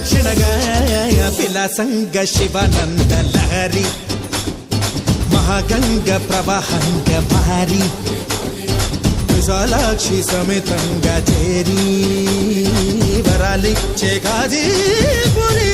ప్రదక్షిణగా విలాసంగ శివానంద లహరి మహాగంగ ప్రవాహంగ మారి విశాలాక్షి సమేతంగా చేరి వరాలిచ్చే గాజీపురి